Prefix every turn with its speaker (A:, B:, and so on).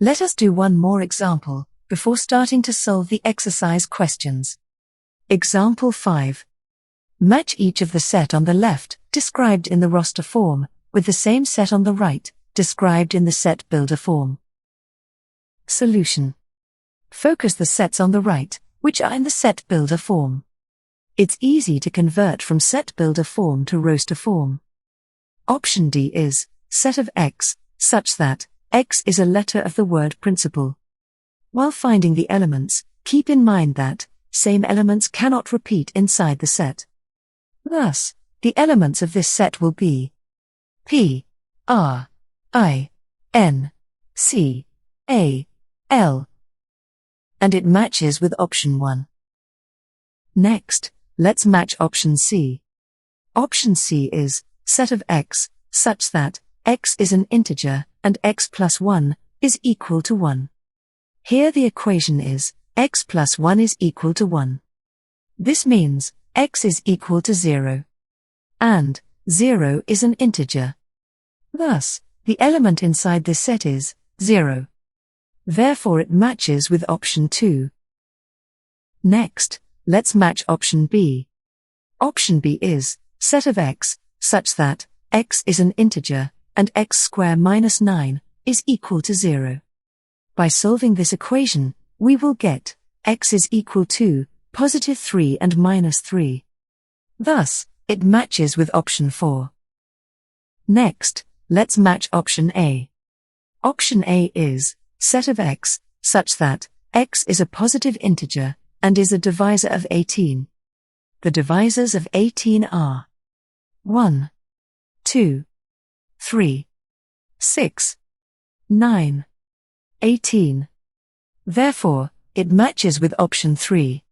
A: Let us do one more example, before starting to solve the exercise questions. Example 5. Match each of the set on the left, described in the roster form, with the same set on the right, described in the set builder form. Solution. Focus the sets on the right, which are in the set builder form. It's easy to convert from set builder form to roster form. Option D is set of X, such that X is a letter of the word principal. While finding the elements, keep in mind that same elements cannot repeat inside the set. Thus, the elements of this set will be P, R, I, N, C, A, L. And it matches with option 1. Next, let's match option C. Option C is set of X, such that X is an integer, and X plus 1 is equal to 1. Here the equation is X plus 1 is equal to 1. This means X is equal to 0. And 0 is an integer. Thus, the element inside this set is 0. Therefore it matches with option 2. Next, let's match option B. Option B is set of X, such that X is an integer, and X squared minus 9 is equal to 0. By solving this equation, we will get X is equal to positive 3 and minus 3. Thus, it matches with option 4. Next, let's match option A. Option A is set of X, such that X is a positive integer, and is a divisor of 18. The divisors of 18 are 1, 2, 3, 6, 9, 18. Therefore, it matches with option 3.